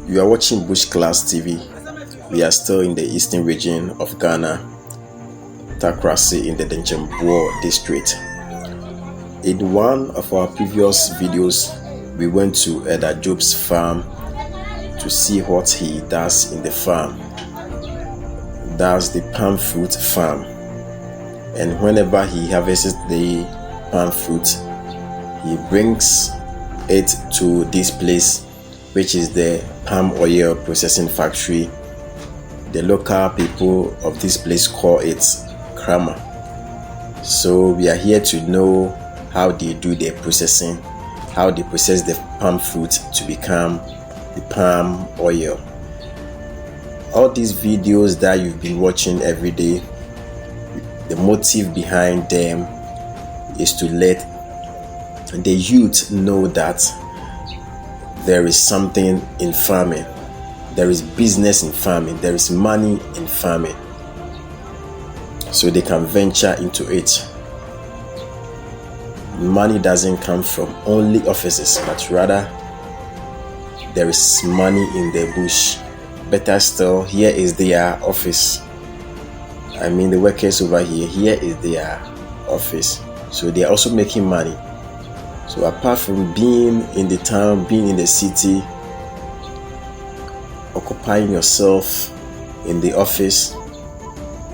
You are watching Bush Class TV. We are still in the eastern region of Ghana, Takrasi in the Denchembuo district. In one of our previous videos, we went to Elder Job's farm to see what he does in the farm. That's the palm fruit farm. And whenever he harvests the palm fruit, he brings it to this place, which is the palm oil processing factory. The local people of this place call it Krama. So we are here to know how they do their processing, how they process the palm fruit to become the palm oil. All these videos that you've been watching every day, the motive behind them is to let the youth know that there is something in farming, there is business in farming, there is money in farming, so they can venture into it. Money doesn't come from only offices, but rather there is money in the bush. Better still, here is their office. I mean, the workers over here is their office, so they are also making money. So apart from being in the town, being in the city, occupying yourself in the office,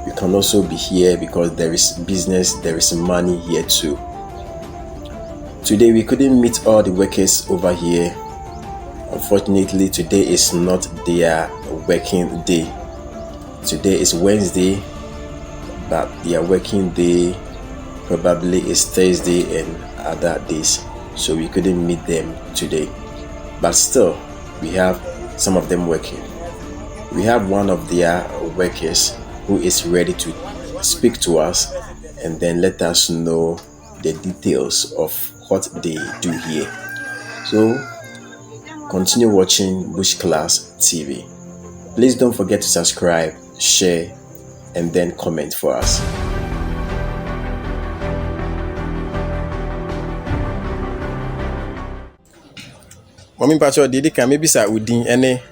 you can also be here because there is business, there is money here too. Today we couldn't meet all the workers over here. Unfortunately, today is not their working day. Today is Wednesday, but their working day probably is Thursday and other days, so we couldn't meet them today. But still, we have some of them working. We have one of their workers who is ready to speak to us and then let us know the details of what they do here. So continue watching Bush Class TV. Please don't forget to subscribe, share, and then comment for us. Mami pacho didi ka maybe sa udin ene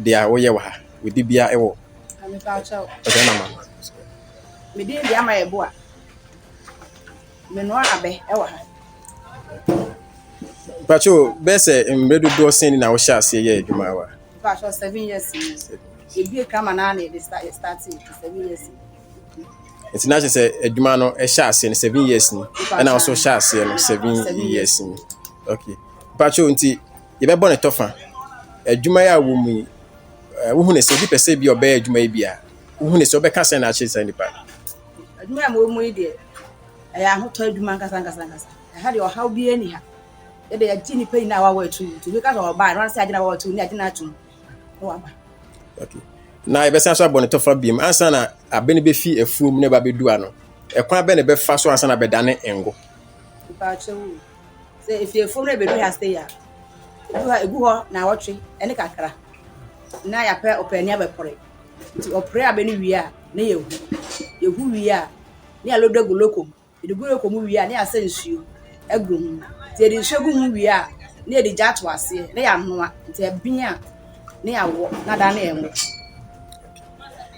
dia wo ye wa udi bia ewo. Mami pacho. Okay mama. Me din dia ma ebo a. Me no abe ewa ha. Pacho bese mbedu do sen na wo sha ase ye adwuma wa. Pacho 7 years. E bi kama na na e start 7 years. It's not say adwuma no e sha ase 7 years ni. And also sha ase no 7 years ni. Okay. Pacho nti ye be bone tofa adwuma ya wo mu wo hu ne se bi pese bi oba adwuma yi bia wo hu ne se obeka sen na achi san nipa Adwuma ya mo mu yi de ya hoto adwuma nkasa e ha de o how bi ani ha e de ya ti nipa yi na wa wa tu bi ka so ba no se agina wa tu ni agina atu no wa ba. Okay, na e be san so bone tofa bi am ansa na abene be fi afuom ne ba be du ano e kwa be ne be fa so ansa na be dane engo Pa chewu se if you from be do ha stay ya egu ho na wotwe ene kakra na ya pe opani abepore ti opre abeni wi a na yehu wi a na ya lodo guloko eduguloko mu wi a na ya se nsuo agum ti edi nhwegu mu wi a na edi jato ase na ya noa ti ebin a na ya wo na da na enwo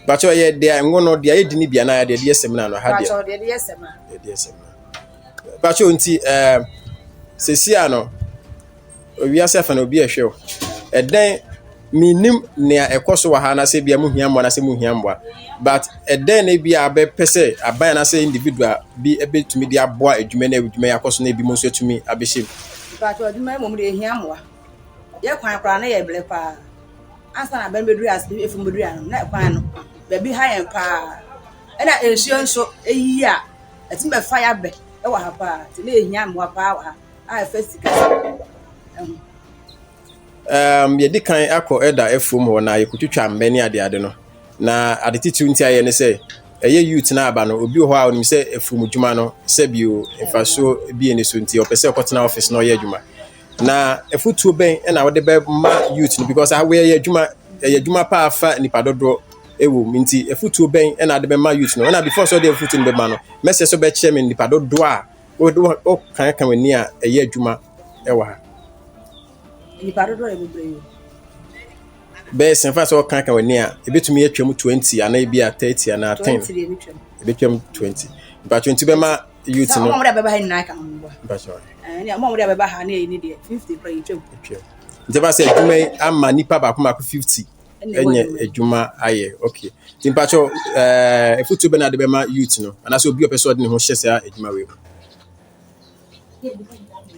bacho ye dia engo no dia yedi ni bia na ya dia yesem na no ha dia bacho dia yesem na dia yesem bacho nti sesi ano owi asefa na obi ehwe eden minim ne ekoso wa ha na se bia mu hiambo na se mu hiambo but eden na bia be pese aban na se individual bi ebetumi dia boa adwuma na adwuma yakoso na bi mo so tumi abehye bacho adwuma mo de hiambo ye kwan kra na ye ble pa ansa na ben beduru as bi efum beduru ano na kwan no be bi ha yen pa e na ensuo nso eyi a atim be fire be e wa ha pa ti na hiambo pa wa ha a fesika ye di kan akọ eda efum ho na yekutwitwa mbeni ade no na ade titu nti aye ne se eye youth na aba no obi ho a onim se efum dwuma no se bio enfaso bi ene so nti opese okotena office no ye dwuma na efutuo ben na wode be ma youth no because we ye dwuma pa afa nipa dodo ewo nti efutuo ben na ade be ma youth no na before so de efutuo no be ma no message so be che me nipa dodo a o kan wani a eye dwuma ewa ha nipa dodo e bebre best in fact, all kind of near a bit to me 20 and maybe a 30 and a 10. A bit 20. But 20 bema you to know what I had but and I'm what I had needed 50 per each. The say you may am manipa back 50 and a juma aye okay. Timpacho if you bena the bema you to know and as you be a person who shares a juma way.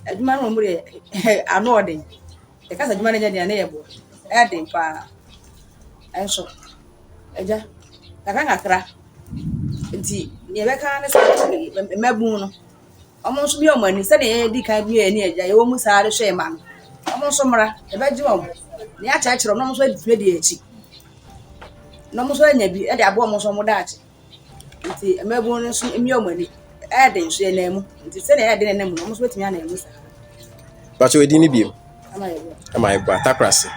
A man will an ordering. The case of manager the neighbor, adding pa and so. Eja, the Kangakra. Never can Mabuno. Almost be your money, said the kind be any, I almost had a shame man. Almost summer, a bedroom. The attach of almost ready. No more be at the above some of that. A Mabuno in your money, adding she name, to say I didn't name almost with me name. But you didn't be Am I? Takrasi.